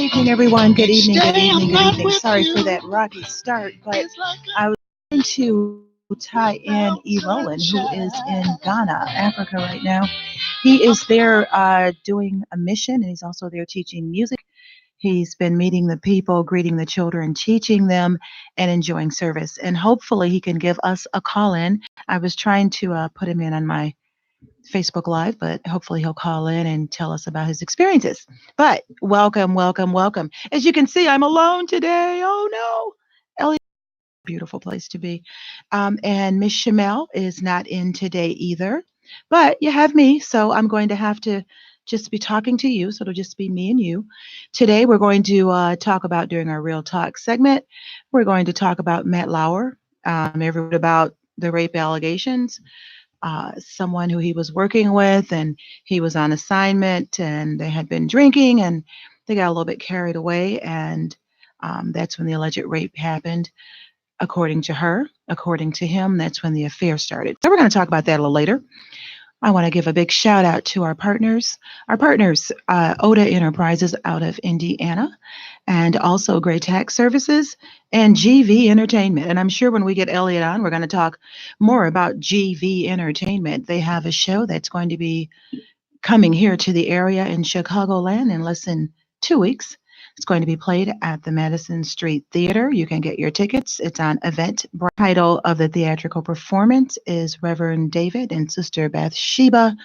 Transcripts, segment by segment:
evening, everyone. Good evening, good evening, good evening. Sorry for that rocky start, but I was going to tie in E. Roland, who is in Ghana, Africa right now. He is there doing a mission, and he's also there teaching music. He's been meeting the people, greeting the children, teaching them, and enjoying service. And hopefully he can give us a call in. I was trying to put him in on my Facebook Live, but hopefully he'll call in and tell us about his experiences. But welcome, welcome, welcome. As you can see, I'm alone today. Oh no. Elliot, beautiful place to be. And Miss Shamel is not in today either. But you have me, so I'm going to have to just be talking to you. So it'll just be me and you. Today we're going to talk about, during our Real Talk segment, we're going to talk about Matt Lauer, everyone about the rape allegations. Someone who he was working with, and he was on assignment, and they had been drinking, and they got a little bit carried away, and that's when the alleged rape happened, according to her. According to him, that's when the affair started. So we're going to talk about that a little later. I want to give a big shout out to our partners, Oda Enterprises out of Indiana, and also Gray Tax Services and GV Entertainment. And I'm sure when we get Elliot on, we're going to talk more about GV Entertainment. They have a show that's going to be coming here to the area in Chicagoland in less than 2 weeks. It's going to be played at the Madison Street Theater. You can get your tickets. It's on Eventbrite. The title of the theatrical performance is Reverend David and Sister Bathsheba,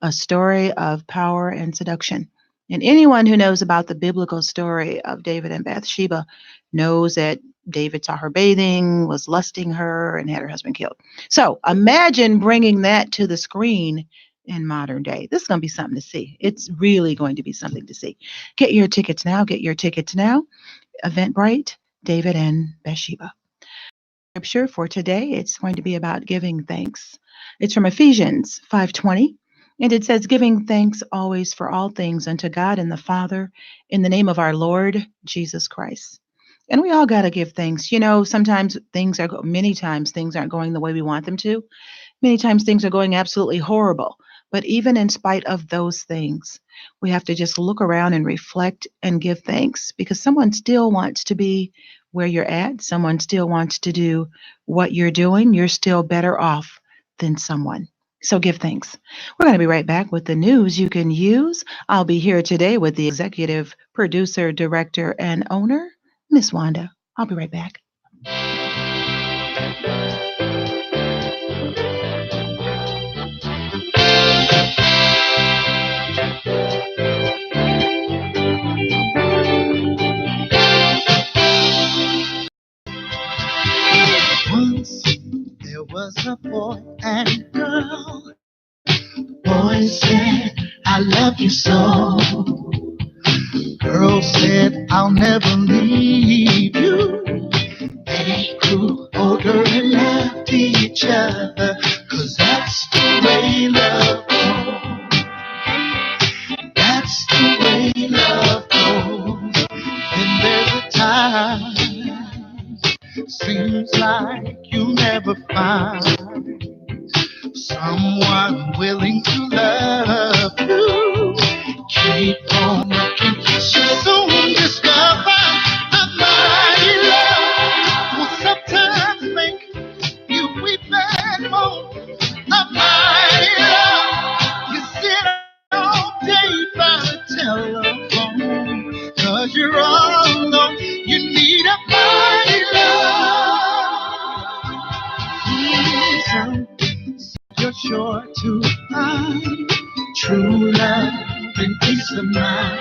a story of power and seduction. And anyone who knows about the biblical story of David and Bathsheba knows that David saw her bathing, was lusting her, and had her husband killed. So imagine bringing that to the screen in modern day. This is going to be something to see. It's really going to be something to see. Get your tickets now. Get your tickets now. Eventbrite, David and Bathsheba. Scripture for today, it's going to be about giving thanks. It's from Ephesians 5:20, and it says, giving thanks always for all things unto God and the Father in the name of our Lord Jesus Christ. And we all got to give thanks. You know, many times things aren't going the way we want them to. Many times things are going absolutely horrible. But even in spite of those things, we have to just look around and reflect and give thanks, because someone still wants to be where you're at. Someone still wants to do what you're doing. You're still better off than someone. So give thanks. We're going to be right back with the news you can use. I'll be here today with the executive producer, director, and owner, Miss Wanda. I'll be right back. Once there was a boy and girl. Boy said, I love you so. Girl said, I'll never leave you. They grew older and loved each other, 'cause that's the way love goes. That's the way love goes. And there's a time, seems like you'll never find someone willing to love you. Keep on looking, you soon discover a mighty love will sometimes make you weep and moan. A mighty love, you sit all day by the telephone, 'cause you're all alone. You need a mighty love. You're sure to find true love and peace of mind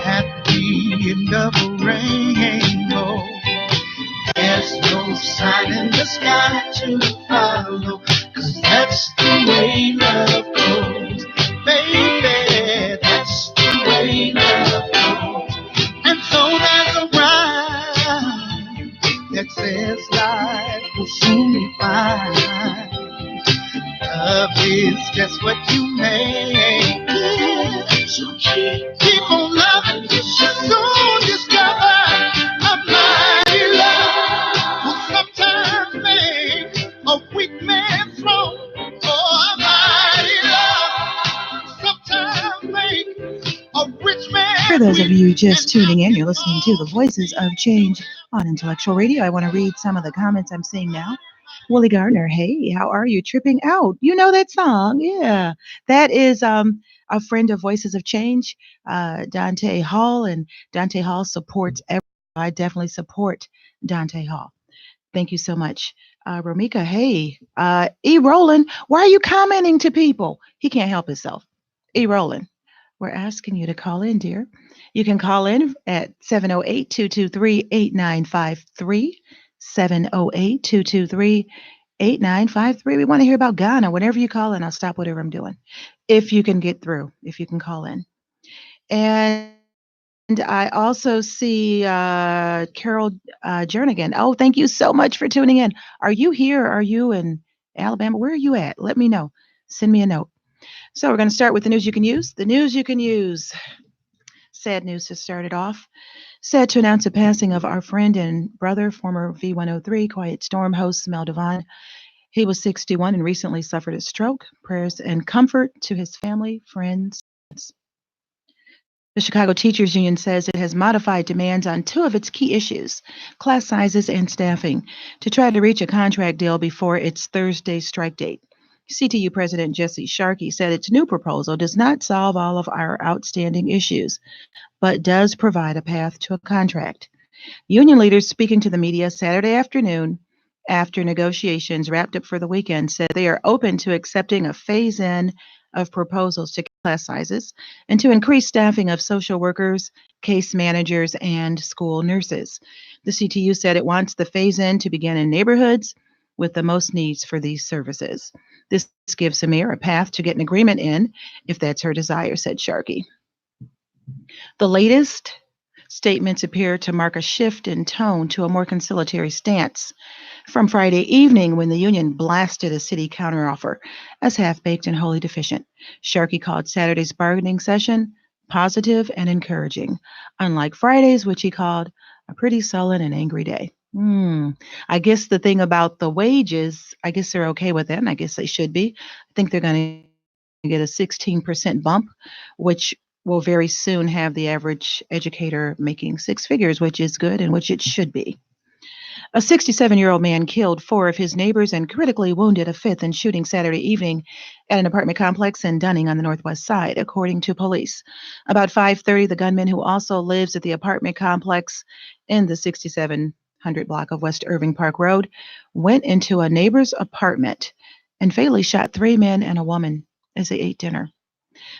at the end of a rainbow. There's no sign in the sky to follow, 'cause that's the way love goes. Baby, that's the way love goes. And so there's a rhyme that says life will soon be fine. Love is just what you make it. So keep on loving, you soon discover a mighty love will sometimes make a weak man strong. Oh, a mighty love sometimes make a rich man For those of you just tuning in, you're listening to the Voices of Change on Intellectual Radio. I want to read some of the comments I'm seeing now. Willie Gardner, hey, how are you? Tripping out. You know that song? Yeah. That is a friend of Voices of Change, Dante Hall, and Dante Hall supports everyone. I definitely support Dante Hall. Thank you so much. Romika, hey. E. Roland, why are you commenting to people? He can't help himself. E. Roland, we're asking you to call in, dear. You can call in at 708 223 8953. 708 223 8953. We want to hear about Ghana. Whenever you call in, I'll stop whatever I'm doing. If you can get through, if you can call in. And I also see Carol Jernigan. Oh, thank you so much for tuning in. Are you here? Are you in Alabama? Where are you at? Let me know. Send me a note. So we're going to start with the news you can use. The news you can use. Sad news to start it off. Sad to announce the passing of our friend and brother, former V103 Quiet Storm host Mel Devon. He was 61 and recently suffered a stroke. Prayers and comfort to his family, friends. The Chicago Teachers Union says it has modified demands on two of its key issues, class sizes and staffing, to try to reach a contract deal before its Thursday strike date. CTU President Jesse Sharkey said its new proposal does not solve all of our outstanding issues, but does provide a path to a contract. Union leaders speaking to the media Saturday afternoon after negotiations wrapped up for the weekend said they are open to accepting a phase-in of proposals to class sizes and to increase staffing of social workers, case managers, and school nurses. The CTU said it wants the phase-in to begin in neighborhoods with the most needs for these services. This gives the mayor a path to get an agreement in if that's her desire, said Sharkey. The latest statements appear to mark a shift in tone to a more conciliatory stance from Friday evening when the union blasted a city counteroffer as half-baked and wholly deficient. Sharkey called Saturday's bargaining session positive and encouraging, unlike Friday's, which he called a pretty sullen and angry day. I guess the thing about the wages, I guess they're okay with that, and I guess they should be. I think they're going to get a 16% bump, which will very soon have the average educator making six figures, which is good and which it should be. A 67-year-old man killed four of his neighbors and critically wounded a fifth in shooting Saturday evening at an apartment complex in Dunning on the northwest side, according to police. About 5:30, the gunman, who also lives at the apartment complex in the 6700 block of West Irving Park Road, went into a neighbor's apartment and fatally shot three men and a woman as they ate dinner.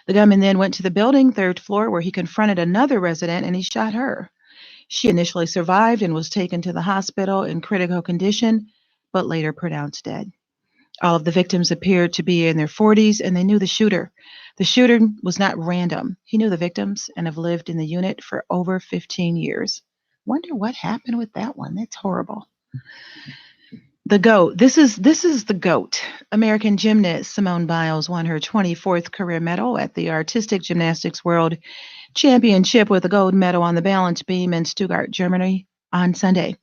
The gunman then went to the building, third floor, where he confronted another resident and he shot her. She initially survived and was taken to the hospital in critical condition, but later pronounced dead. All of the victims appeared to be in their 40s, and they knew the shooter. The shooter was not random. He knew the victims and have lived in the unit for over 15 years. Wonder what happened with that one. That's horrible. The GOAT. This is the GOAT. American gymnast Simone Biles won her 24th career medal at the Artistic Gymnastics World Championship with a gold medal on the balance beam in Stuttgart, Germany on Sunday.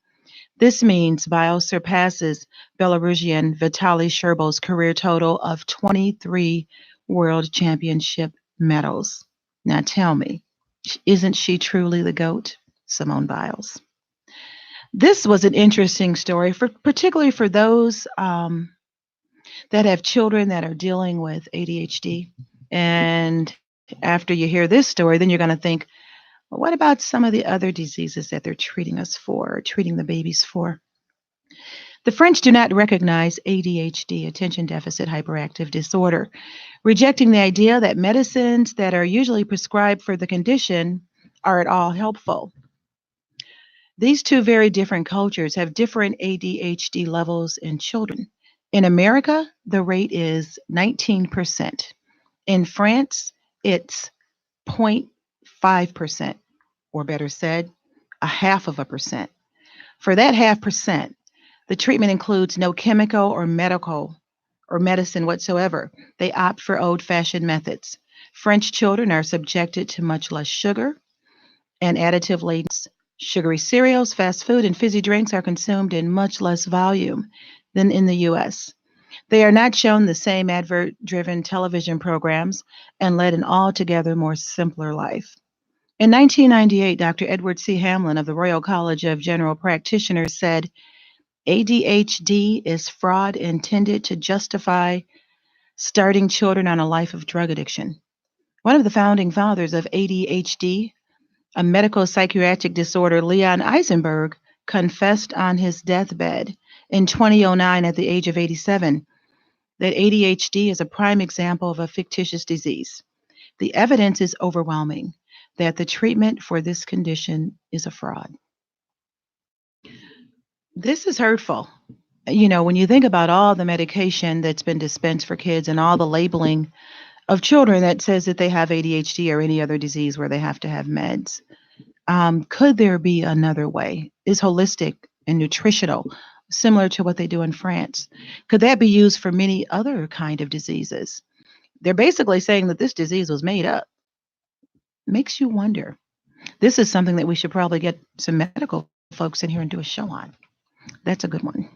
This means Biles surpasses Belarusian Vitaly Sherbal's career total of 23 World Championship medals. Now tell me, isn't she truly the GOAT, Simone Biles? This was an interesting story, particularly for those that have children that are dealing with ADHD. And after you hear this story, then you're going to think, well, what about some of the other diseases that they're treating us for, or treating the babies for? The French do not recognize ADHD, attention deficit hyperactive disorder, rejecting the idea that medicines that are usually prescribed for the condition are at all helpful. These two very different cultures have different ADHD levels in children. In America, the rate is 19%. In France, it's 0.5%, or better said, a half of a percent. For that half percent, the treatment includes no chemical or medical or medicine whatsoever. They opt for old-fashioned methods. French children are subjected to much less sugar and additive-laden sugary cereals, fast food, and fizzy drinks are consumed in much less volume than in the U.S. They are not shown the same advert-driven television programs and led an altogether more simpler life. In 1998, Dr. Edward C. Hamlin of the Royal College of General Practitioners said ADHD is fraud intended to justify starting children on a life of drug addiction. One of the founding fathers of ADHD, a medical psychiatric disorder, Leon Eisenberg, confessed on his deathbed in 2009 at the age of 87 that ADHD is a prime example of a fictitious disease. The evidence is overwhelming that the treatment for this condition is a fraud. This is hurtful. When you think about all the medication that's been dispensed for kids and all the labeling of children that says that they have ADHD or any other disease where they have to have meds, could there be another way? Is holistic and nutritional, similar to what they do in France? Could that be used for many other kind of diseases? They're basically saying that this disease was made up. Makes you wonder. This is something that we should probably get some medical folks in here and do a show on. That's a good one.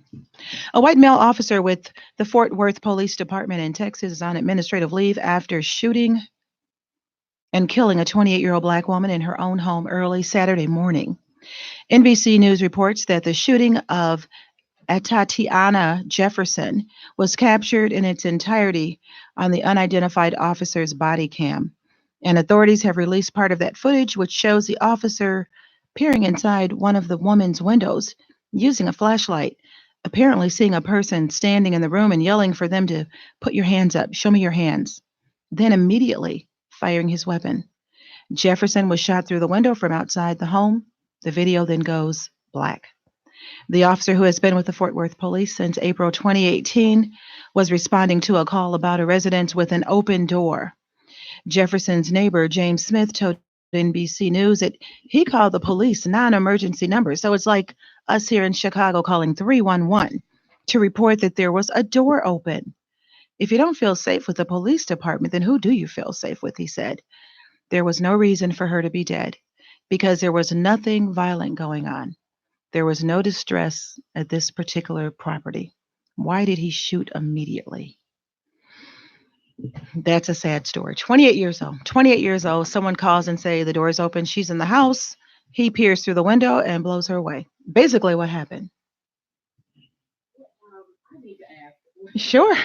A white male officer with the Fort Worth Police Department in Texas is on administrative leave after shooting and killing a 28-year-old black woman in her own home early Saturday morning. NBC News reports that the shooting of Tatiana Jefferson was captured in its entirety on the unidentified officer's body cam. And authorities have released part of that footage, which shows the officer peering inside one of the woman's windows using a flashlight, apparently seeing a person standing in the room and yelling for them to put your hands up, show me your hands, then immediately firing his weapon. Jefferson was shot through the window from outside the home. The video then goes black. The officer, who has been with the Fort Worth Police since April 2018, was responding to a call about a residence with an open door. Jefferson's neighbor, James Smith, told NBC News that he called the police non-emergency numbers. So it's like us here in Chicago calling 311 to report that there was a door open. If you don't feel safe with the police department, then who do you feel safe with, he said. There was no reason for her to be dead because there was nothing violent going on. There was no distress at this particular property. Why did he shoot immediately? That's a sad story. 28 years old. 28 years old. Someone calls and say the door is open. She's in the house. He peers through the window and blows her away. Basically what happened. I need to ask. Sure.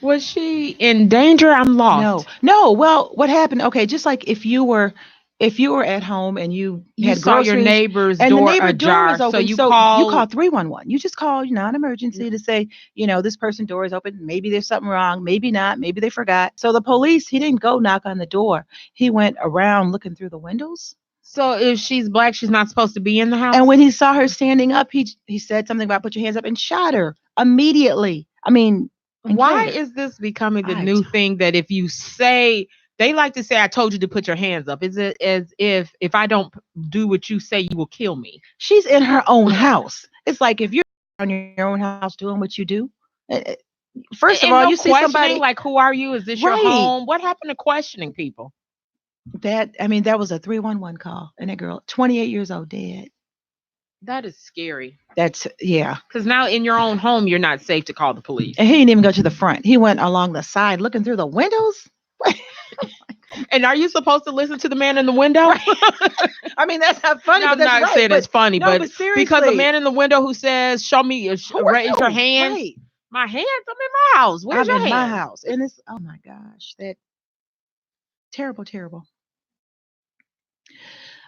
Was she in danger? I'm lost. No. Well, what happened? Okay, just like if you were at home and you had saw groceries, your neighbor's and door the neighbor door ajar, was open, so you call 311. You just call non-emergency to say, this person's door is open. Maybe there's something wrong. Maybe not. Maybe they forgot. So the police, he didn't go knock on the door. He went around looking through the windows. So if she's black, she's not supposed to be in the house? And when he saw her standing up, he said something about put your hands up and shot her immediately. I mean, why is this becoming the new thing that if you say, they like to say, I told you to put your hands up. Is it as if I don't do what you say, you will kill me? She's in her own house. It's like if you're in your own house doing what you do. First of all, you see somebody like, who are you? Is this your home? What happened to questioning people? That was a 311 call, and that girl, 28 years old, dead. That is scary. Yeah. Because now in your own home, you're not safe to call the police. And he didn't even go to the front. He went along the side, looking through the windows. And are you supposed to listen to the man in the window? Right. I mean, that's not funny. I'm not saying it's funny, but seriously, because the man in the window who says, "Show me, raise your hands." Right. My hands. I'm in my house. Where's your hands? I'm in my house, and it's oh my gosh, that terrible.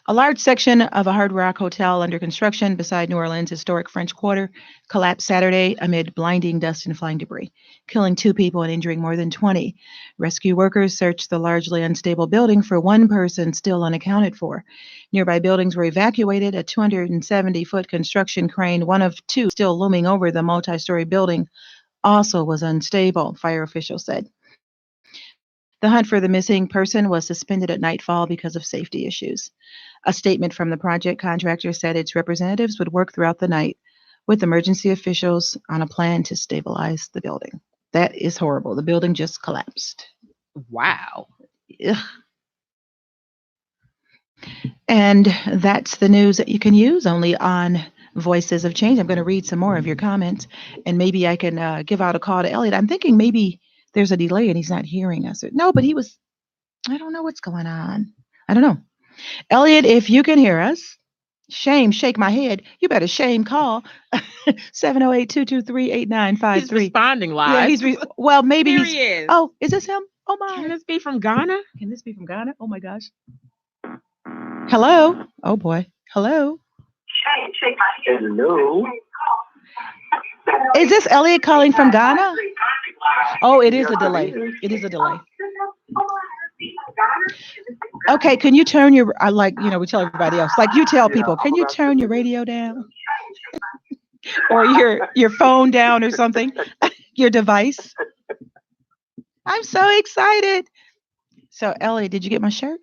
A large section of a Hard Rock hotel under construction beside New Orleans' historic French Quarter collapsed Saturday amid blinding dust and flying debris, killing 2 people and injuring more than 20. Rescue workers searched the largely unstable building for one person still unaccounted for. Nearby buildings were evacuated. A 270-foot construction crane, one of 2 still looming over the multi-story building, also was unstable, fire officials said. The hunt for the missing person was suspended at nightfall because of safety issues. A statement from the project contractor said its representatives would work throughout the night with emergency officials on a plan to stabilize the building. That is horrible. The building just collapsed. Wow. Ugh. And that's the news that you can use only on Voices of Change. I'm going to read some more of your comments, and maybe I can give out a call to Elliot. I'm thinking maybe there's a delay and he's not hearing us. No, but I don't know what's going on. I don't know. Elliot, if you can hear us, shame, shake my head. You better shame call 708-223-8953. He's responding live. Yeah, well, maybe Here he is. Oh, is this him? Oh my. Can this be from Ghana? Can this be from Ghana? Oh my gosh. Hello. Oh boy. Hello. Hello. Is this Elliot calling from Ghana? Oh, it is a delay. It is a delay. Okay, can you turn your, we tell everybody else, like you tell people, can you turn your radio down? Or your phone down or something? Your device? I'm so excited. So, Elliot, did you get my shirt?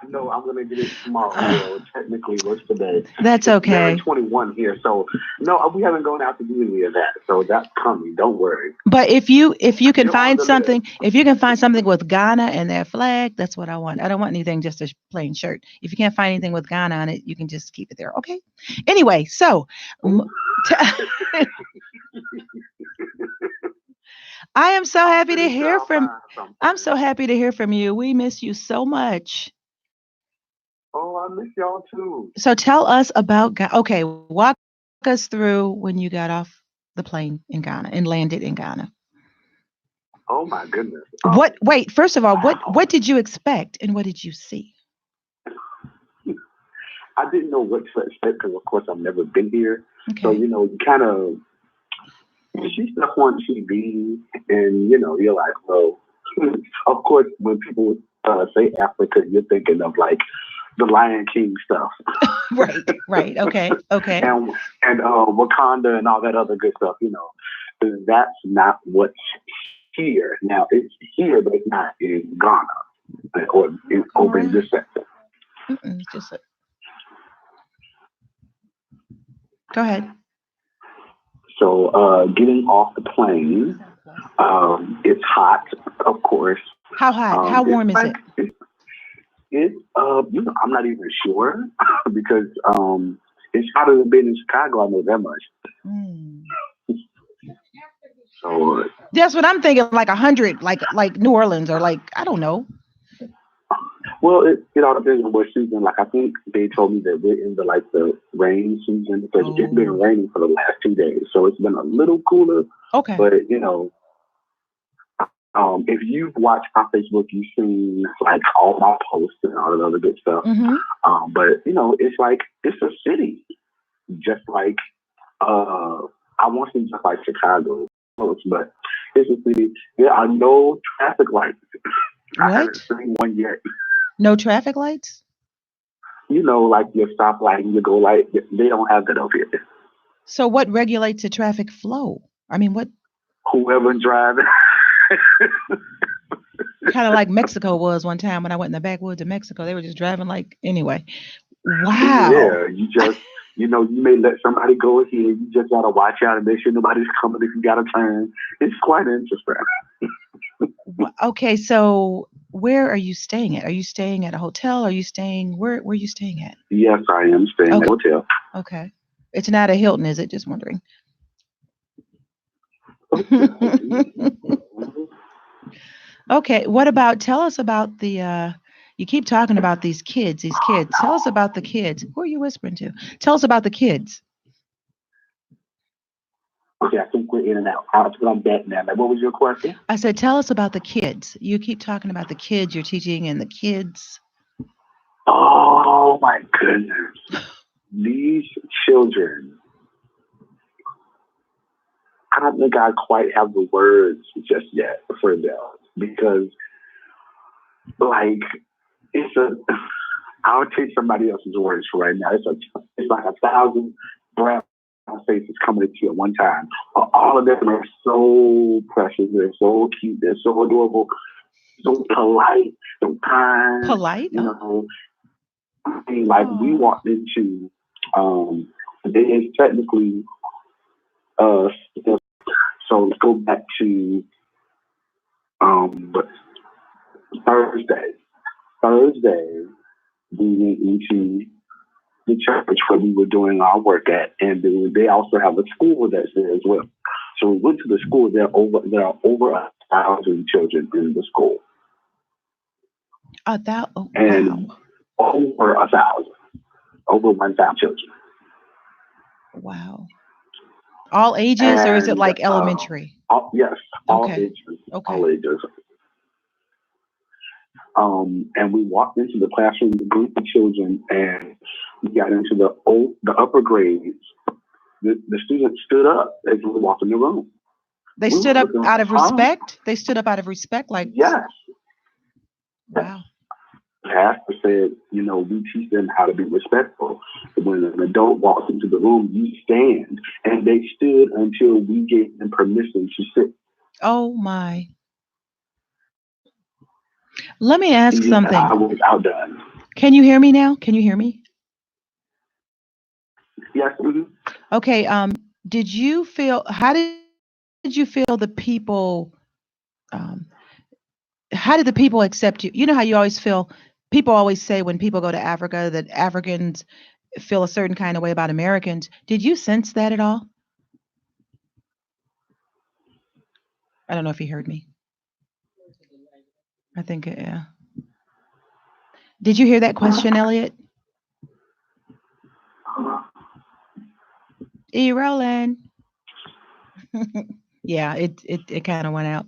No, I'm going to get it tomorrow. Technically, what's today? That's okay. 21 here, so no, we haven't gone out to do any of that. So that's coming. Don't worry. But if you can find something, with Ghana and their flag, that's what I want. I don't want anything just a plain shirt. If you can't find anything with Ghana on it, you can just keep it there. Okay. Anyway, so I am so happy to hear from. I'm so happy to hear from you. We miss you so much. Oh, I miss y'all too. So tell us about Ghana. Okay, walk us through when you got off the plane in Ghana and landed in Ghana. Oh my goodness. Wait, first of all, what did you expect and what did you see? I didn't know what to expect because, of course, I've never been here. Okay. So, you kind of, you see stuff on TV and, you're like, well, of course, when people say Africa, you're thinking of like the Lion King stuff. Right. Okay. and Wakanda and all that other good stuff, That's not what's here. Now, it's here, but it's not in Ghana or over in this sector. Go ahead. So getting off the plane, it's hot, of course. How hot? How warm is it? It's I'm not even sure because it's hotter than being in Chicago. I know that much. So that's what I'm thinking. Like 100, like New Orleans, or like I don't know. Well, it all depends on what season. Like I think they told me that we're in the rain season because it's been raining for the last 2 days, so it's been a little cooler. Okay. But if you've watched my Facebook, you've seen like all my posts and all that other good stuff. Mm-hmm. But it's like it's a city, just like I won't say just like Chicago, but it's a city. There are no traffic lights. What? I haven't seen one yet. No traffic lights? Like your stoplight and your go light. They don't have that over here. So what regulates the traffic flow? I mean, what? Whoever's driving. Kind of like Mexico was one time when I went in the backwoods of Mexico. They were just driving anyway. Wow. Yeah, you just, you may let somebody go here. You just got to watch out and make sure nobody's coming if you got to turn. It's quite interesting. Okay, so where are you staying at? Are you staying at a hotel? Are you staying, where are you staying at? Yes, I am staying at a hotel. Okay. It's not a Hilton, is it? Just wondering. Okay, tell us about you keep talking about these kids. Tell us about the kids. Who are you whispering to? Tell us about the kids. Okay, I think we're in and out. I'm back now. What was your question? I said, tell us about the kids. You keep talking about the kids you're teaching and the kids. Oh, my goodness. These children, I don't think I quite have the words just yet for them because, I'll take somebody else's words for right now. It's like 1,000 brown faces coming at you at one time. All of them are so precious. They're so cute. They're so adorable. So polite. So kind. Polite? We walked into, it is technically, so let's go back to Thursday, we went into the church where we were doing our work at, and they also have a school that's there as well. So we went to the school. There are over 1,000 children in the school. And wow. over 1,000, over 1,000 children. Wow. All ages, or is it And like elementary? yes, all Okay. ages, Okay. all ages. And we walked into the classroom with a group of children, and we got into the upper grades. The students stood up as we walked in the room. They We stood were up looking, out of huh? respect. They stood up out of respect, like, Yes. wow. The pastor said, we teach them how to be respectful. When an adult walks into the room, you stand. And they stood until we gave them permission to sit. Oh my. Let me ask something. I was outdone. Can you hear me now? Can you hear me? Yes. Mm-hmm. Okay. Did you feel? How did you feel the people? Um, how did the people accept you? You know how you always feel. People always say when people go to Africa that Africans feel a certain kind of way about Americans. Did you sense that at all? I don't know if you heard me. I think, yeah. Did you hear that question, Elliot? Rolling. Yeah, it kind of went out.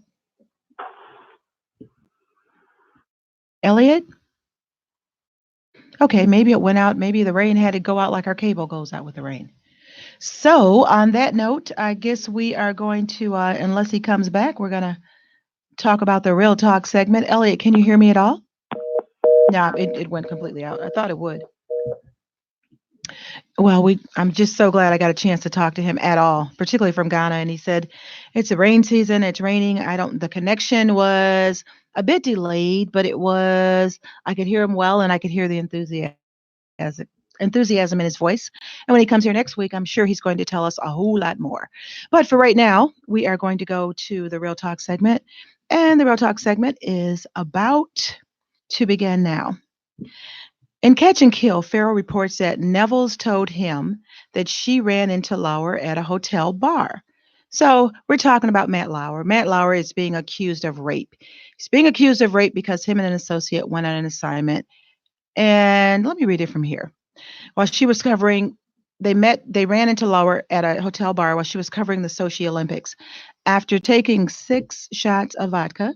Elliot? Okay, maybe it went out. Maybe the rain had to go out like our cable goes out with the rain. So, on that note, I guess we are going to, unless he comes back, we're going to talk about the Real Talk segment. Elliot, can you hear me at all? No, it went completely out. I thought it would. Well, I'm just so glad I got a chance to talk to him at all, particularly from Ghana. And he said, it's a rain season, it's raining. The connection was a bit delayed, but I could hear him well, and I could hear the enthusiasm in his voice. And when he comes here next week, I'm sure he's going to tell us a whole lot more. But for right now, we are going to go to the Real Talk segment. And the Real Talk segment is about to begin now. In Catch and Kill, Farrell reports that Neville's told him that she ran into Lauer at a hotel bar. So we're talking about Matt Lauer. Matt Lauer is being accused of rape. He's being accused of rape because him and an associate went on an assignment. And let me read it from here. While she was covering, they ran into Lauer at a hotel bar while she was covering the Sochi Olympics. After taking 6 shots of vodka,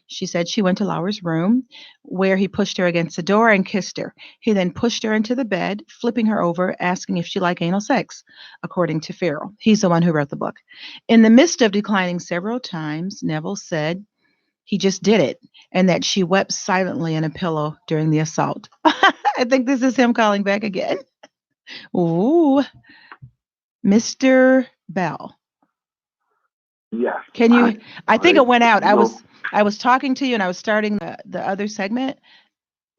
she said she went to Lauer's room, where he pushed her against the door and kissed her. He then pushed her into the bed, flipping her over, asking if she liked anal sex, according to Farrell. He's the one who wrote the book. In the midst of declining several times, Neville said he just did it, and that she wept silently in a pillow during the assault. I think this is him calling back again. Ooh, Mr. Bell. Yes. Can you? I think it went out. I was talking to you, and I was starting the other segment,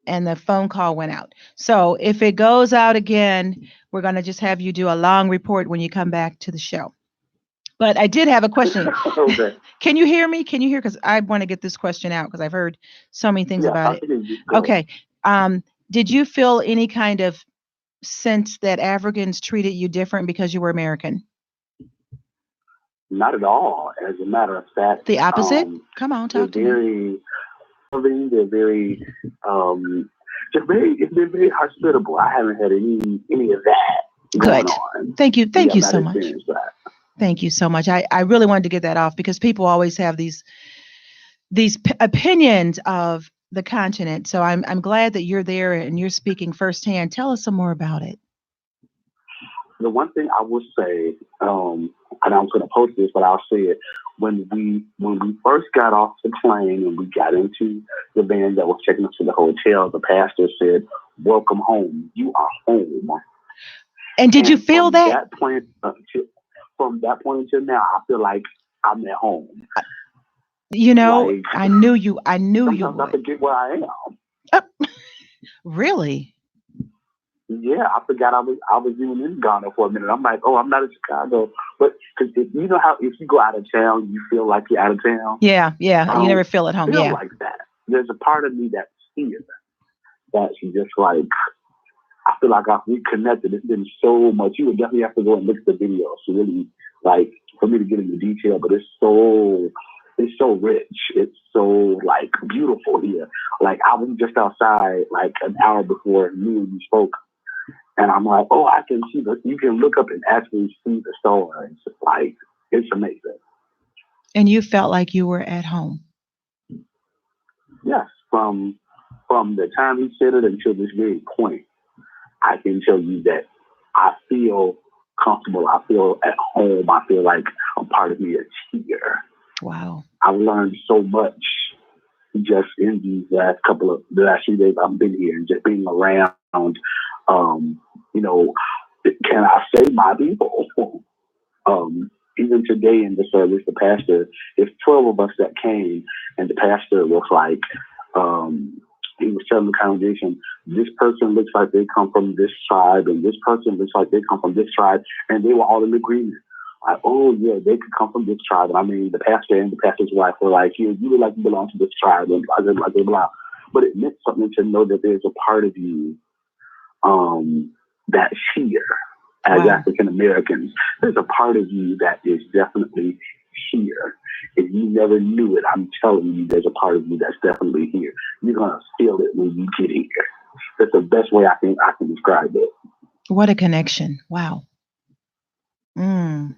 and the phone call went out. So if it goes out again, we're going to just have you do a long report when you come back to the show. But I did have a question. Okay. Can you hear me? Can you hear? Because I want to get this question out because I've heard so many things about it. Okay. Did you feel any kind of sense that Africans treated you different because you were American? Not at all. As a matter of fact, the opposite. Come on, talk to me. They're very, it's been very hospitable. I haven't had any of that going on. Thank you so much. Thank you so much. I really wanted to get that off because people always have these opinions of the continent. So I'm glad that you're there and you're speaking firsthand. Tell us some more about it. The one thing I will say, and I was going to post this, but I'll say it. When we first got off the plane and we got into the van that was taking us to the hotel, the pastor said, "Welcome home. You are home." And did you feel that? From that point until now, I feel like I'm at home. I knew you would. I forget where I am. Really? Yeah, I forgot I was even in Ghana for a minute. I'm like, oh, I'm not in Chicago. But because you know how if you go out of town, you feel like you're out of town? Yeah. You never feel at home. I feel like that. There's a part of me that's here that's just like, I feel like I've reconnected. It's been so much. You would definitely have to go and look at the videos to really, like, for me to get into detail. But it's so it's so rich. It's so like beautiful here. Like I was just outside like an hour before me and you spoke, and I'm like, oh, I can see the. You can look up and actually see the stars. Like it's amazing. And you felt like you were at home. Yes, from the time he said it until this very point, I can tell you that I feel comfortable. I feel at home. I feel like a part of me is here. Wow. I've learned so much just in these the last few days I've been here and just being around, you know, can I say my people? Even today in the service, the pastor, there's 12 of us that came, and the pastor was like, he was telling the congregation, this person looks like they come from this tribe, and this person looks like they come from this tribe, and they were all in agreement. Like, oh yeah, they could come from this tribe. And I mean, the pastor and the pastor's wife were like, yeah, you look like you belong to this tribe, and blah, blah, blah, blah. But it meant something to know that there's a part of you that's here. As African Americans, there's a part of you that is definitely here. If you never knew it, I'm telling you, there's a part of you that's definitely here. You're gonna feel it when you get here. That's the best way I can describe it. What a connection! Wow. I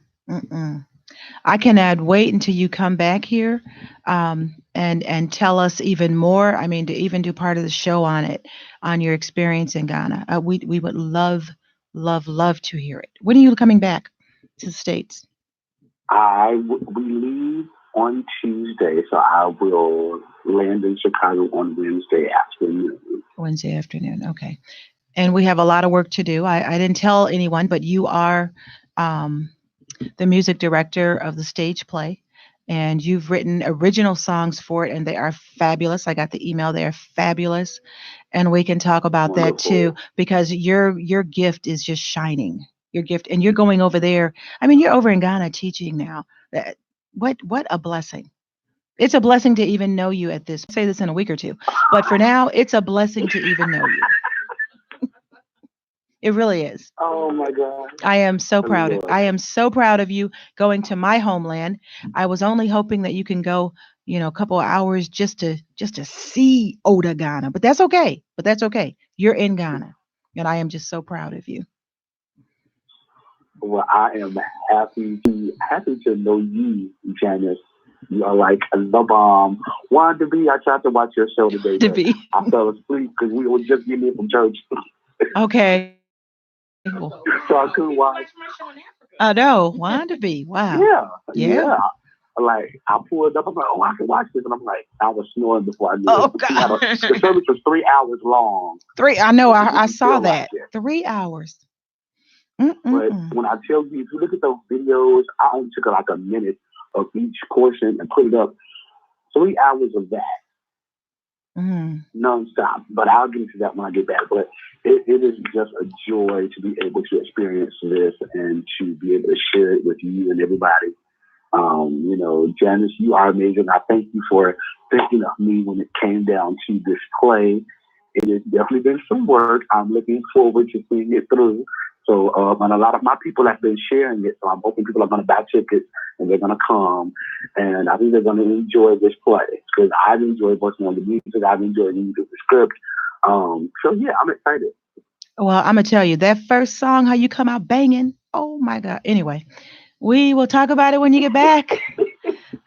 cannot wait until you come back here, and tell us even more. I mean, to even do part of the show on it, on your experience in Ghana. We would love to hear it. When are you coming back to the States? We leave on Tuesday, so I will land in Chicago on Wednesday afternoon. Wednesday afternoon, okay. And we have a lot of work to do. I didn't tell anyone, but you are the music director of the stage play, and you've written original songs for it, and they are fabulous. I got the email; they are fabulous, and we can talk about that too, because your gift is just shining. Your gift, and you're going over there. I mean, you're over in Ghana teaching now. What a blessing! It's a blessing to even know you at this. I'll say this in a week or two, but for now, it's a blessing to even know you. It really is. Oh my God! I am so proud of. I am so proud of you going to my homeland. I was only hoping that you can go, a couple of hours just to see Oda Ghana, but that's okay. You're in Ghana, and I am just so proud of you. Well, I am happy to know you, Janice. You are like the bomb. Wanted to be. I tried to watch your show today. I fell asleep because we were just getting in from church. Okay. So I couldn't watch. I know. Wanted to be. Wow. Yeah. Like I pulled up. I'm like, oh, I can watch this, and I'm like, I was snoring before I knew it. God. The service was 3 hours long. I know. I saw that. 3 hours. But when I tell you, if you look at those videos, I only took like a minute of each portion and put it up. 3 hours of that. Nonstop. But I'll get into that when I get back. But it is just a joy to be able to experience this and to be able to share it with you and everybody. Janice, you are amazing. I thank you for thinking of me when it came down to this play. It has definitely been some work. I'm looking forward to seeing it through. So, and a lot of my people have been sharing it. So I'm hoping people are going to buy tickets and they're going to come. And I think they're going to enjoy this play because I've enjoyed working on the music. I've enjoyed reading the script. So, yeah, I'm excited. Well, I'm going to tell you, that first song, how you come out banging. Oh, my God. Anyway, we will talk about it when you get back.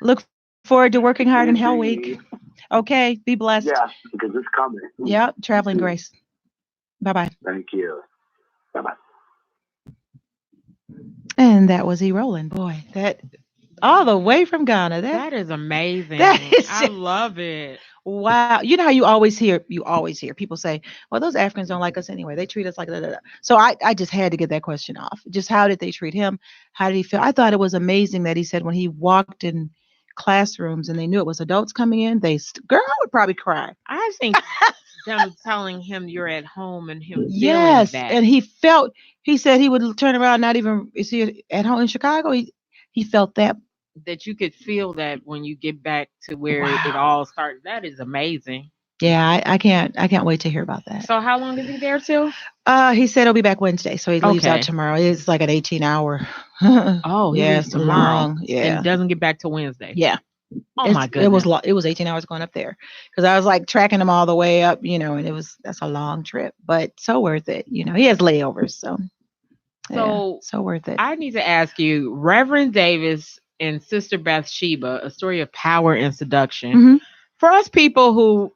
Look forward to working hard in Hell Week. Okay, be blessed. Yeah, because it's coming. Yep, traveling grace. Bye-bye. Thank you. Bye-bye. And that was E. Roland. Boy, that all the way from Ghana. That is amazing. I love it. Wow. You know how you always hear people say, well, those Africans don't like us anyway. They treat us like that. So I just had to get that question off. Just how did they treat him? How did he feel? I thought it was amazing that he said when he walked in classrooms and they knew it was adults coming in, girl would probably cry. I think them telling him you're at home and him yes, feeling that. And he said he would turn around, not even, is he at home in Chicago? He felt that you could feel that when you get back to where it all started. That is amazing. Yeah, I can't wait to hear about that. So how long is he there till? He said he'll be back Wednesday, so he leaves out tomorrow. It's like an 18-hour. Oh, yeah, it's tomorrow. long. Yeah, and doesn't get back till Wednesday. Yeah. Oh my goodness. It was 18 hours going up there because I was like tracking them all the way up, and that's a long trip, but so worth it. He has layovers, so yeah, So so worth it. I need to ask you, Reverend Davis and Sister Bathsheba, a story of power and seduction. Mm-hmm. For us people who,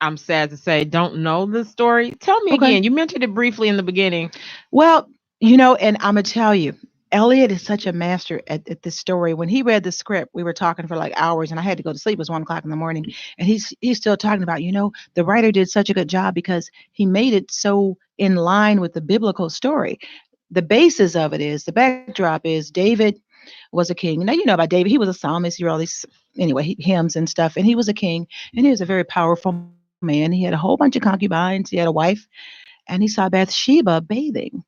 I'm sad to say, don't know the story, tell me Okay. again. You mentioned it briefly in the beginning. Well, and I'm gonna tell you, Elliot is such a master at this story. When he read the script, we were talking for like hours, and I had to go to sleep. It was 1 o'clock in the morning, and he's still talking about, the writer did such a good job because he made it so in line with the biblical story. The basis of it is the backdrop is David was a king. Now you know about David. He was a psalmist. He wrote all these hymns and stuff, and he was a king, and he was a very powerful man. He had a whole bunch of concubines. He had a wife, and he saw Bathsheba bathing.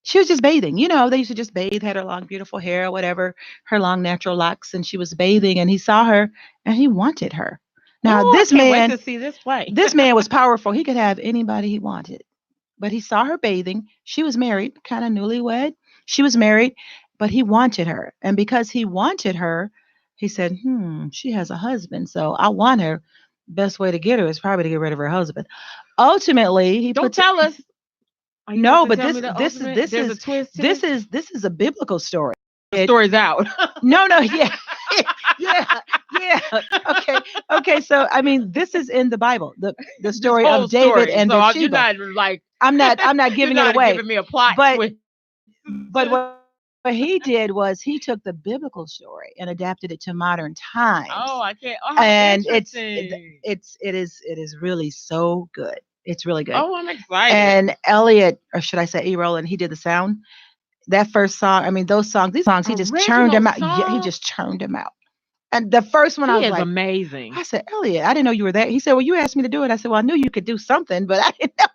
She was just bathing. They used to just bathe, had her long, beautiful hair, whatever, her long natural locks, and she was bathing, and he saw her, and he wanted her. Now, Oh, I can't wait to see this play. this man was powerful. He could have anybody he wanted, but he saw her bathing. She was married, kind of newlywed. She was married, but he wanted her, and because he wanted her, he said, she has a husband, so I want her. Best way to get her is probably to get rid of her husband. Ultimately, he Don't tell us. no, but this There's a twist. this is a biblical story. The story's out. No, yeah, yeah. Okay. So I mean, this is in the Bible, the story of David story. and so Bathsheba. You're not like I'm not giving you're it not away. Giving me a plot but what he did was he took the biblical story and adapted it to modern times. Oh, I can't. Oh, and interesting. it is really so good. It's really good. Oh, I'm excited. And Elliot, or should I say E. Roland, he did the sound. That first song, I mean, these songs, he just churned them out. Yeah, he just churned them out. And the first one, I was like, amazing. I said, Elliot, I didn't know you were there. He said, well, you asked me to do it. I said, well, I knew you could do something, but I didn't know.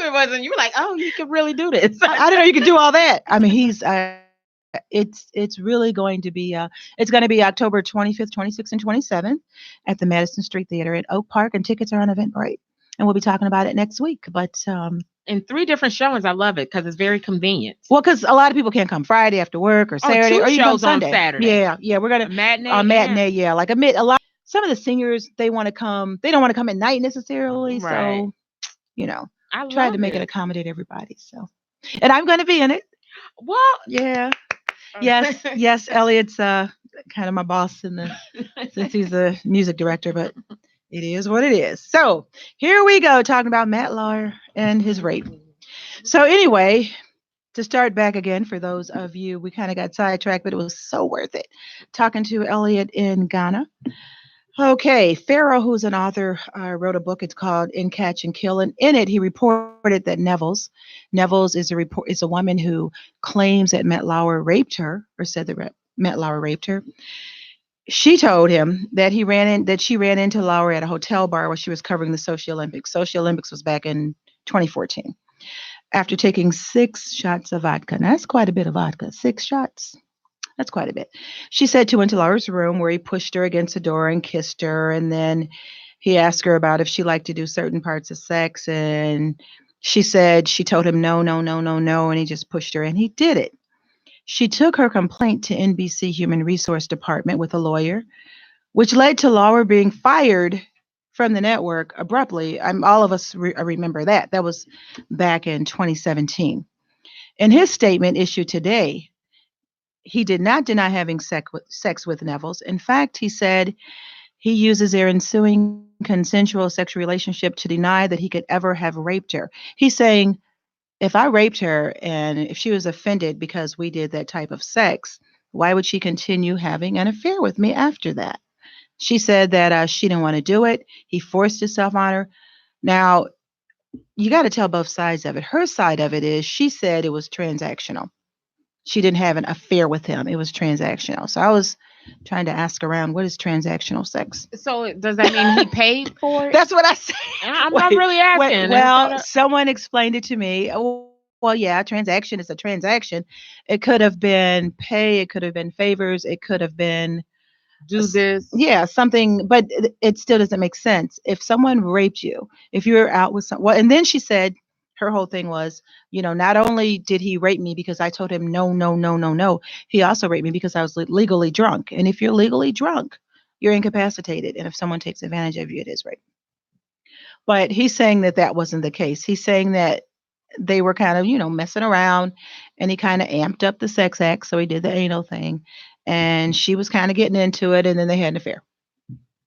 You were like, oh, you could really do this. I didn't know you could do all that. I mean, it's really going to be, it's going to be October 25th, 26th, and 27th at the Madison Street Theater in Oak Park, and tickets are on Eventbrite. And we'll be talking about it next week. But in 3 different showings, I love it because it's very convenient. Well, because a lot of people can't come Friday after work or Saturday, or you come Sunday. On Saturday. Yeah, we're gonna matinee. Yeah, like a lot. Some of the singers, they want to come. They don't want to come at night necessarily. Right. So, I tried to make it accommodate everybody. So, and I'm going to be in it. Well, yeah. Yes. Elliot's kind of my boss since he's a music director, but it is what it is. So here we go, talking about Matt Lauer and his rape. So anyway, to start back again, for those of you, we kind of got sidetracked, but it was so worth it. Talking to Elliot in Ghana. Okay, Pharaoh, who's an author, wrote a book. It's called In Catch and Kill, and in it, he reported that Nevels is a woman who claims that Matt Lauer raped her, or said that Matt Lauer raped her. She told him that she ran into Lauer at a hotel bar while she was covering the Sochi Olympics. Sochi Olympics was back in 2014. After taking 6 shots of vodka. Now, that's quite a bit of vodka. 6 shots. That's quite a bit. She said to went to Lauer's room, where he pushed her against the door and kissed her. And then he asked her about if she liked to do certain parts of sex. And she told him no. And he just pushed her, and he did it. She took her complaint to NBC Human Resource Department with a lawyer, which led to Lauer being fired from the network abruptly. All of us remember that. That was back in 2017. In his statement issued today, he did not deny having sex with Nevels. In fact, he said he uses their ensuing consensual sexual relationship to deny that he could ever have raped her. He's saying, if I raped her and if she was offended because we did that type of sex, why would she continue having an affair with me after that? She said that she didn't want to do it. He forced himself on her. Now, you got to tell both sides of it. Her side of it is she said it was transactional. She didn't have an affair with him. It was transactional. So I was trying to ask around, what is transactional sex? So does that mean he paid for it? That's what I said. I'm not really asking. Well, someone explained it to me. Well, yeah, transaction is a transaction. It could have been pay. It could have been favors. It could have been do this. Yeah, something, but it still doesn't make sense. If someone raped you, if you're out with someone, and then she said her whole thing was, not only did he rape me because I told him no, he also raped me because I was legally drunk. And if you're legally drunk, you're incapacitated. And if someone takes advantage of you, it is rape. But he's saying that that wasn't the case. He's saying that they were kind of, messing around, and he kind of amped up the sex act. So he did the anal thing, and she was kind of getting into it, and then they had an affair.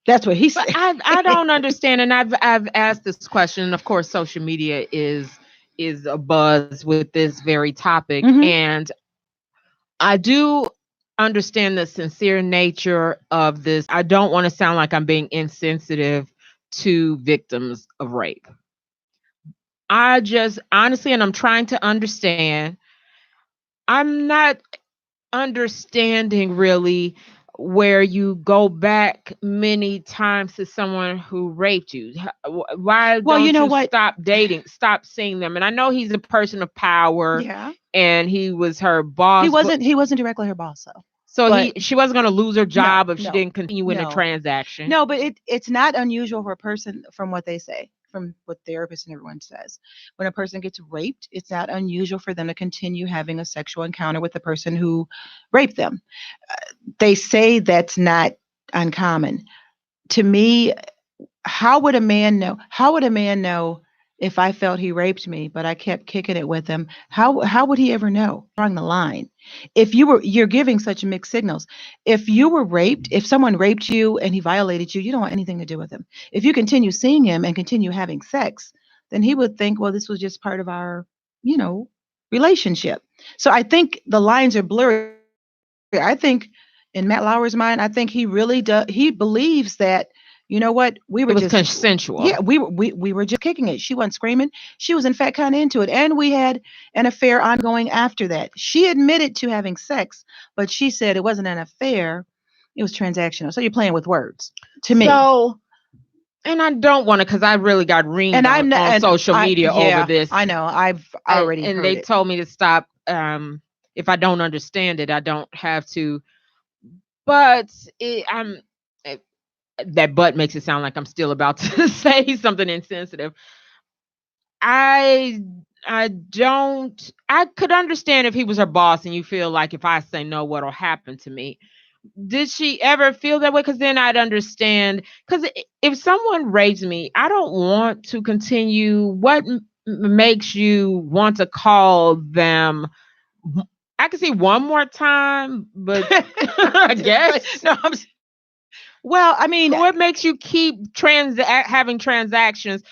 That's what he said. But I don't understand, and I've asked this question. And of course, social media is a buzz with this very topic, and I do understand the sincere nature of this. I don't want to sound like I'm being insensitive to victims of rape. I just honestly, and I'm trying to understand, I'm not understanding really where you go back many times to someone who raped you. Why don't you stop dating, stop seeing them? And I know he's a person of power. Yeah. And he was her boss. He wasn't directly her boss, though. So she wasn't going to lose her job if she didn't continue in the transaction. No, but it's not unusual for a person, from what they say, from what therapists and everyone says. When a person gets raped, it's not unusual for them to continue having a sexual encounter with the person who raped them. They say that's not uncommon. To me, how would a man know? How would a man know if I felt he raped me, but I kept kicking it with him? How would he ever know? Drawing the line. If you're giving such mixed signals. If you were raped, if someone raped you and he violated you, you don't want anything to do with him. If you continue seeing him and continue having sex, then he would think, well, this was just part of our, relationship. So I think the lines are blurry. I think in Matt Lauer's mind, I think he really does. He believes that, you know what, we were it was just consensual. Yeah, we were just kicking it. She wasn't screaming. She was in fact kind of into it, and we had an affair ongoing after that. She admitted to having sex, but she said it wasn't an affair; it was transactional. So you're playing with words to me. So, and I don't want to, because I really got reamed on social media over this. I know. I've already and heard they it. told me to stop. If I don't understand it, I don't have to. But that but makes it sound like I'm still about to say something insensitive. I could understand if he was her boss and you feel like if I say no, what'll happen to me. Did she ever feel that way? Because then I'd understand. Because if someone rapes me, I don't want to continue. What makes you want to call them? I can see one more time, but I guess. No, well, I mean, what makes you keep having transactions?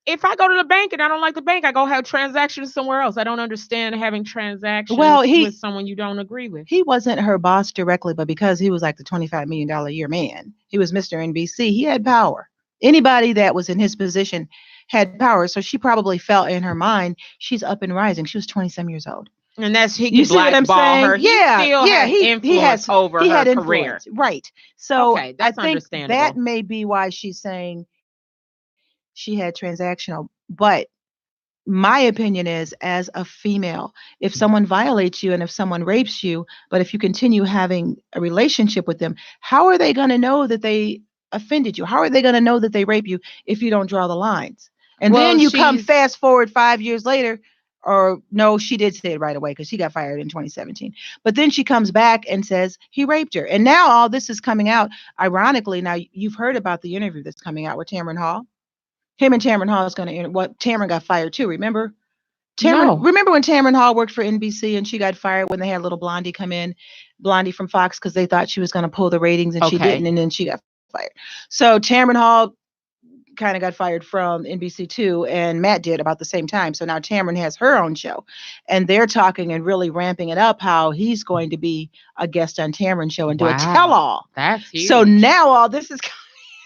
If I go to the bank and I don't like the bank, I go have transactions somewhere else. I don't understand having transactions with someone you don't agree with. He wasn't her boss directly, but because he was like the $25 million a year man, he was Mr. NBC. He had power. Anybody that was in his position had power. So she probably felt in her mind, she's up and rising. She was 27 years old. And that's he can blackball her. Yeah, he has over her career. Right. So okay, that's I think understandable. that may be why she's saying she had transactional. But my opinion is, as a female, if someone violates you and if someone rapes you, but if you continue having a relationship with them, how are they going to know that they offended you? How are they going to know that they rape you if you don't draw the lines? And then you come fast forward 5 years later, or no, she did say it right away because she got fired in 2017. But then she comes back and says he raped her. And now all this is coming out. Ironically, now you've heard about the interview that's coming out with Tamron Hall. Him and Tamron Hall is going to, Tamron got fired too, remember? Remember when Tamron Hall worked for NBC and she got fired when they had little Blondie come in, Blondie from Fox, because they thought she was going to pull the ratings and she didn't, and then she got fired. So Tamron Hall kind of got fired from NBC too, and Matt did about the same time. So now Tamron has her own show, and they're talking and really ramping it up how he's going to be a guest on Tamron's show and do a tell-all. That's huge. So now all this is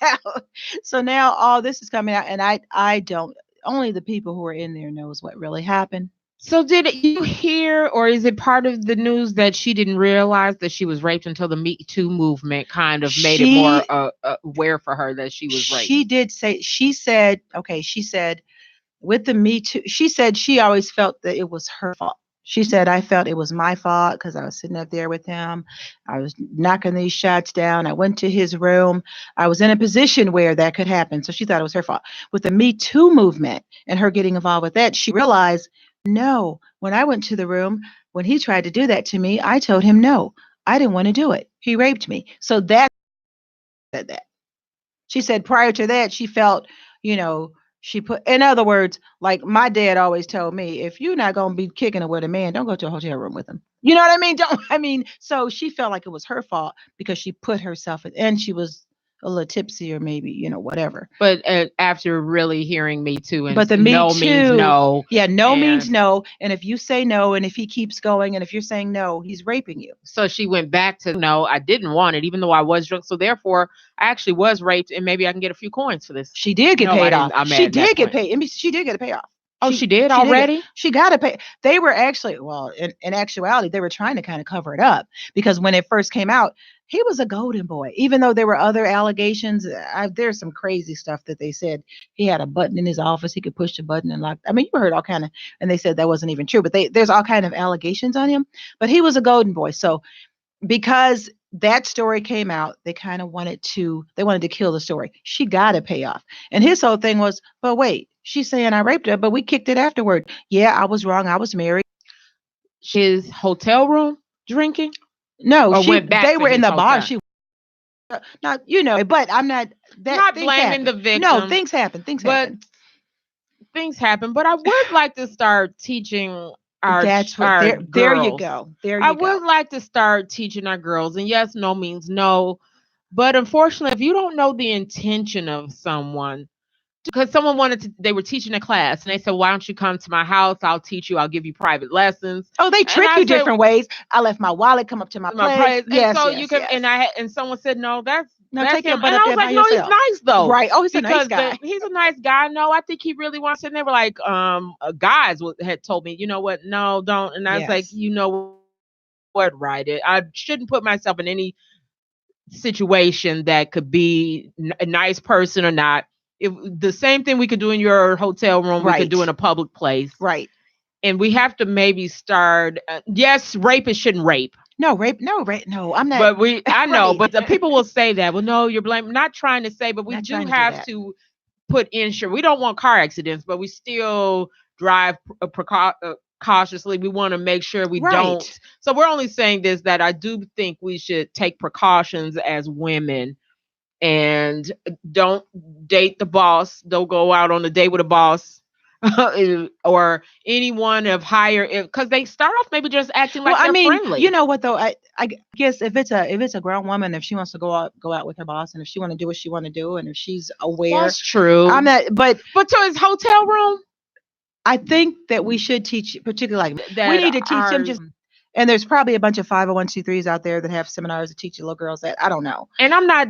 out. So now all this is coming out, and I don't. Only the people who are in there knows what really happened. So did you hear, or is it part of the news that she didn't realize that she was raped until the Me Too movement kind of made it more aware for her that she was raped? She did say. She said with the Me Too. She said she always felt that it was her fault. She said, I felt it was my fault because I was sitting up there with him. I was knocking these shots down. I went to his room. I was in a position where that could happen. So she thought it was her fault. With the Me Too movement and her getting involved with that, she realized, no, when I went to the room, when he tried to do that to me, I told him no. I didn't want to do it. He raped me. So that said that. She said prior to that, she felt, you know, she put, in other words, like my dad always told me, if you're not going to be kicking it with a man, don't go to a hotel room with him. You know what I mean? So she felt like it was her fault because she put herself in, and she was a little tipsy or maybe, whatever. But after really hearing Me Too, and But the Me no Too means no. Yeah, no means and no. And if you say no, and if he keeps going, and if you're saying no, he's raping you. So she went back to no, I didn't want it, even though I was drunk. So therefore, I actually was raped, and maybe I can get a few coins for this. She did get No, I paid didn't. off. I'm She mad at that did get point. paid. I mean, she did get a payoff. Oh, she did already? She got to pay. They were actually, well, in actuality, they were trying to kind of cover it up because when it first came out, he was a golden boy. Even though there were other allegations, there's some crazy stuff that they said he had a button in his office. He could push the button and lock. I mean, you heard all kind of, and they said that wasn't even true. But there's all kind of allegations on him. But he was a golden boy. So because that story came out, they kind of wanted to kill the story. She got to pay off. And his whole thing was, but wait, she's saying I raped her, but we kicked it afterward. Yeah, I was wrong. I was married. His hotel room drinking? No, they were in the bar. She not, but I'm not blaming the victim. No, things happen. Things happen. But I would like to start teaching our there girls. You go. I would like to start teaching our girls. And yes, no means no. But unfortunately, if you don't know the intention of someone, because someone they were teaching a class and they said, why don't you come to my house? I'll teach you. I'll give you private lessons. Oh, they trick you different ways. I left my wallet, come up to my place. Yes, so you can, yes. And someone said, no, that's take your him. butt And up I was there like, by no, yourself. he's nice though. Right. Oh, he's a nice guy. He's a nice guy. No, I think he really wants it. And they were like, guys had told me, you know what? No, don't. And I was like, you know what, right? I shouldn't put myself in any situation that could be a nice person or not. The same thing we could do in your hotel room, we could do in a public place. Right. And we have to maybe start, yes, rapists shouldn't rape. No, rape. No, I'm not. But I know, but the people will say that. Well, no, you're blaming. Not trying to say, but we do have to put insurance. We don't want car accidents, but we still drive cautiously. We want to make sure we don't. So we're only saying this, that I do think we should take precautions as women. And don't date the boss. Don't go out on a date with a boss or anyone of higher, because they start off maybe just acting like they're friendly. You know what though? I guess if it's a grown woman, if she wants to go out with her boss, and if she want to do what she want to do, and if she's aware, that's true. I'm not. But to his hotel room, I think that we should teach, particularly like we need to teach them just. And there's probably a bunch of 501c3s out there that have seminars to teach little girls that. I don't know. And I'm not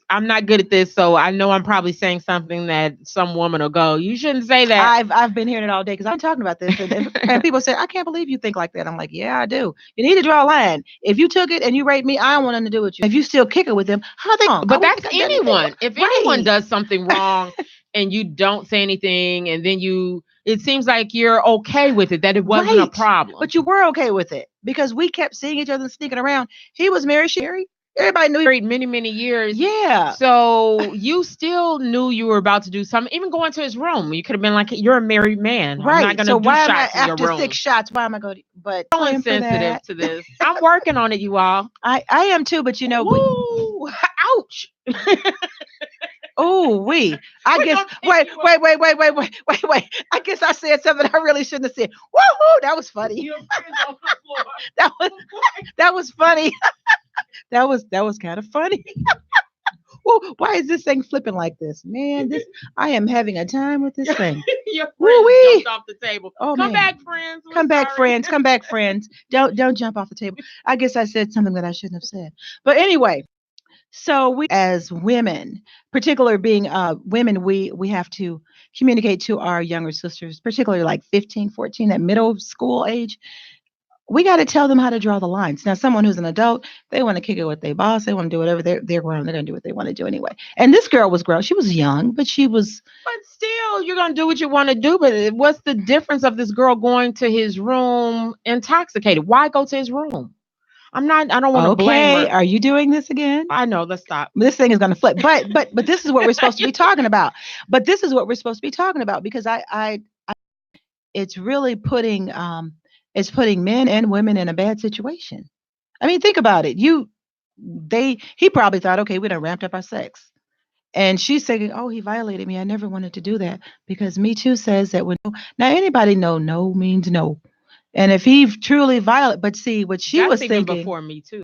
I'm not good at this, so I know I'm probably saying something that some woman will go, you shouldn't say that. I've been hearing it all day because I'm talking about this, and people say, I can't believe you think like that. I'm like, yeah, I do. You need to draw a line. If you took it and you raped me, I don't want nothing to do with you. If you still kick it with them, how they? But that's anyone. If anyone does something wrong and you don't say anything, and then it seems like you're okay with it, that it wasn't a problem. But you were okay with it because we kept seeing each other sneaking around. He was married, Sherry. Everybody knew he married many years. Yeah. So you still knew you were about to do something. Even going to his room, you could have been like, "You're a married man, right? I'm not going to do shots in your room." After 6 shots, why am I going? But I'm sensitive to this. I'm working on it, you all. I am too, but Woo, ouch. Oh, I guess. Wait. I guess I said something I really shouldn't have said. Woohoo! That was funny. That was funny. That was kind of funny. Well, why is this thing flipping like this, man? I am having a time with this thing. Your friends jumped off the table. Oh, Come back, friends. Come back, friends. Come back, friends. Don't jump off the table. I guess I said something that I shouldn't have said. But anyway. So we, as women, particularly being women, we have to communicate to our younger sisters, particularly like 15, 14, that middle school age. We got to tell them how to draw the lines. Now, someone who's an adult, they want to kick it with their boss. They want to do whatever. They're grown. They're going to do what they want to do anyway. And this girl was grown. She was young, but she was. But still, you're going to do what you want to do. But what's the difference of this girl going to his room intoxicated? Why go to his room? I don't want to blame her. Are you doing this again? I know. Let's stop. This thing is going to flip. But this is what we're supposed to be talking about. But this is what we're supposed to be talking about because it's really putting men and women in a bad situation. I mean, think about it. he probably thought, okay, we done ramped up our sex. And she's saying, oh, he violated me. I never wanted to do that because Me Too says that now anybody know no means no. And if he truly violated, but see what she was That's even thinking, before Me Too.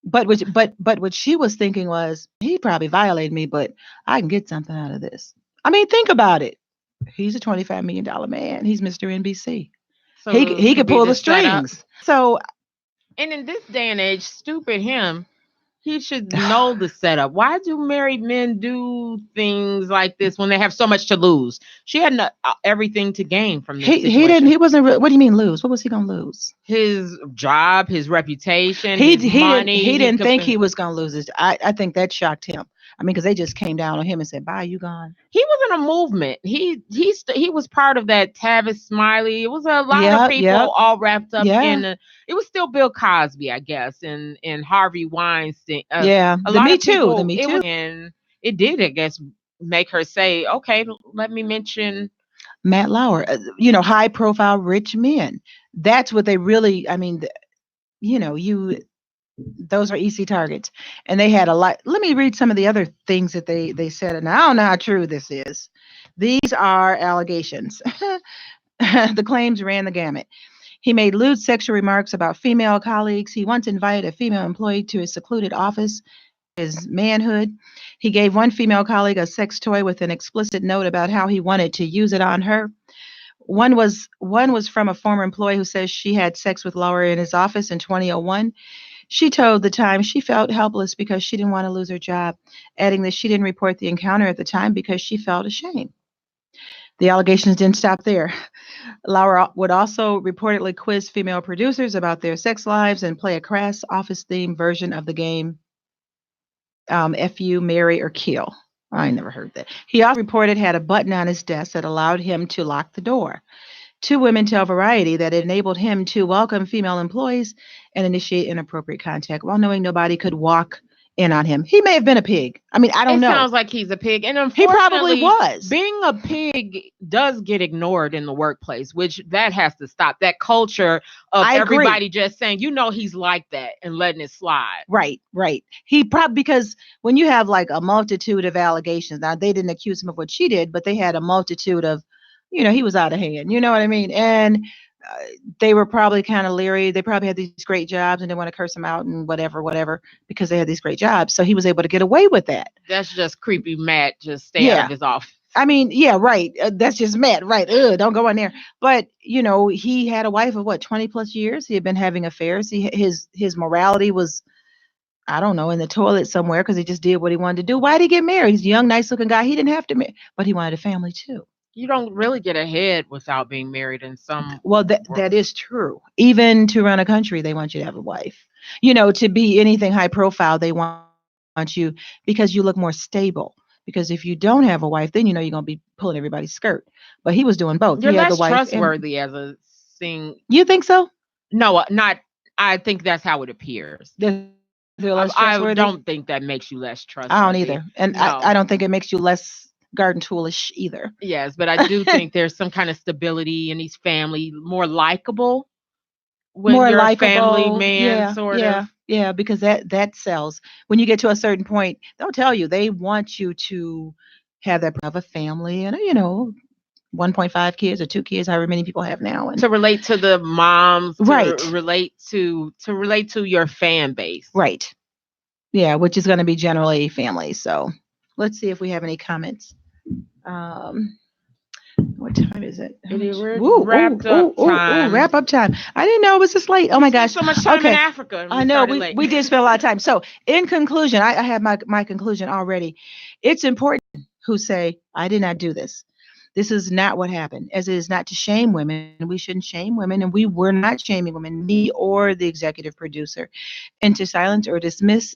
but what she was thinking was he probably violated me, but I can get something out of this. I mean, think about it. He's a $25 million man. He's Mr. NBC. So He could be pull the the setup. strings. So, And in this day and age, stupid him, he should know the setup. Why do married men do things like this when they have so much to lose? She had everything to gain from this situation. He wasn't. What do you mean lose? What was he gonna lose? His job, his reputation, his money. He didn't think he was gonna lose his. I think that shocked him. I mean, because they just came down on him and said, "Bye, you gone." He was in a movement. He was part of that Tavis Smiley. It was a lot of people all wrapped up in. It was still Bill Cosby, I guess, and Harvey Weinstein. The Me Too. The Me Too. And it did, I guess, make her say, "Okay, let me mention Matt Lauer." High profile rich men. That's what they really. I mean, those are easy targets, and they had a lot. Let me read some of the other things that they said, and I don't know how true this is. These are allegations. The claims ran the gamut. He made lewd sexual remarks about female colleagues. He once invited a female employee to his secluded office. His manhood. He gave one female colleague a sex toy with an explicit note about how he wanted to use it on her. One was from a former employee who says she had sex with Lauer in his office in 2001. She told The Times she felt helpless because she didn't want to lose her job, adding that she didn't report the encounter at the time because she felt ashamed. The allegations didn't stop there. Lauer would also reportedly quiz female producers about their sex lives and play a crass office-themed version of the game, F-U, Marry, or Kill. I never heard that. He also reported had a button on his desk that allowed him to lock the door. Two women tell Variety that it enabled him to welcome female employees and initiate inappropriate contact while knowing nobody could walk in on him. He may have been a pig. I mean, I don't know. It sounds like he's a pig. And he probably was. Being a pig does get ignored in the workplace, which that has to stop. That culture of everybody just saying, he's like that and letting it slide. Right. He probably, because when you have like a multitude of allegations, now they didn't accuse him of what she did, but they had a multitude of, he was out of hand. You know what I mean? And they were probably kind of leery. They probably had these great jobs and they want to curse him out and whatever, because they had these great jobs. So he was able to get away with that. That's just creepy Matt. Just stay out of his office. I mean, yeah, right. That's just Matt, right? Don't go in there. But, he had a wife of 20 plus years. He had been having affairs. His morality was, I don't know, in the toilet somewhere because he just did what he wanted to do. Why did he get married? He's a young, nice looking guy. He didn't have to marry, but he wanted a family too. You don't really get ahead without being married in some. Well, that is true. Even to run a country, they want you to have a wife. To be anything high profile, they want you because you look more stable. Because if you don't have a wife, then you're going to be pulling everybody's skirt. But he was doing both. You're less trustworthy as a thing. You think so? No, not. I think that's how it appears. I don't think that makes you less trustworthy. I don't either, and no. I don't think it makes you less garden toolish either. Yes, but I do think there's some kind of stability in his family, more likable when you're a family man, sort of. Yeah, because that sells. When you get to a certain point, they'll tell you they want you to have that of a family and 1.5 kids or 2 kids, however many people have now, and to relate to the moms, right? Relate to your fan base, right? Yeah, which is going to be generally family. So let's see if we have any comments. What time is it? Wrap up time. I didn't know it was this late. Oh my gosh. So much time in Africa. I know we did spend a lot of time. So in conclusion, I have my conclusion already. It's important who say, I did not do this. This is not what happened, as it is not to shame women. We shouldn't shame women, and we were not shaming women, me or the executive producer, and to silence or dismiss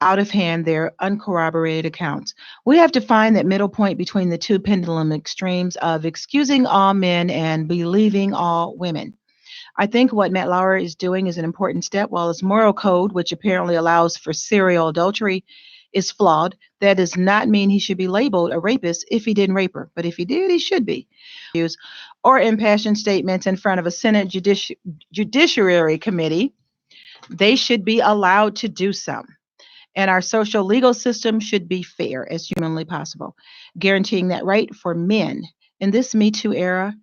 out of hand their uncorroborated accounts. We have to find that middle point between the two pendulum extremes of excusing all men and believing all women. I think what Matt Lauer is doing is an important step. While his moral code, which apparently allows for serial adultery, is flawed, that does not mean he should be labeled a rapist if he didn't rape her. But if he did, he should be. Or impassioned statements in front of a Senate Judiciary Committee, they should be allowed to do some. And our social legal system should be fair as humanly possible, guaranteeing that right for men in this Me Too era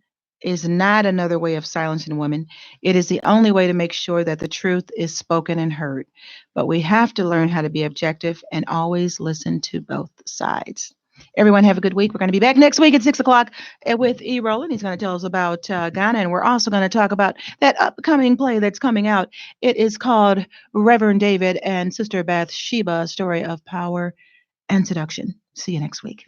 is not another way of silencing women. It is the only way to make sure that the truth is spoken and heard. But we have to learn how to be objective and always listen to both sides. Everyone have a good week. We're going to be back next week at 6 o'clock with E. Roland. He's going to tell us about Ghana. And we're also going to talk about that upcoming play that's coming out. It is called Reverend David and Sister Bathsheba, A Story of Power and Seduction. See you next week.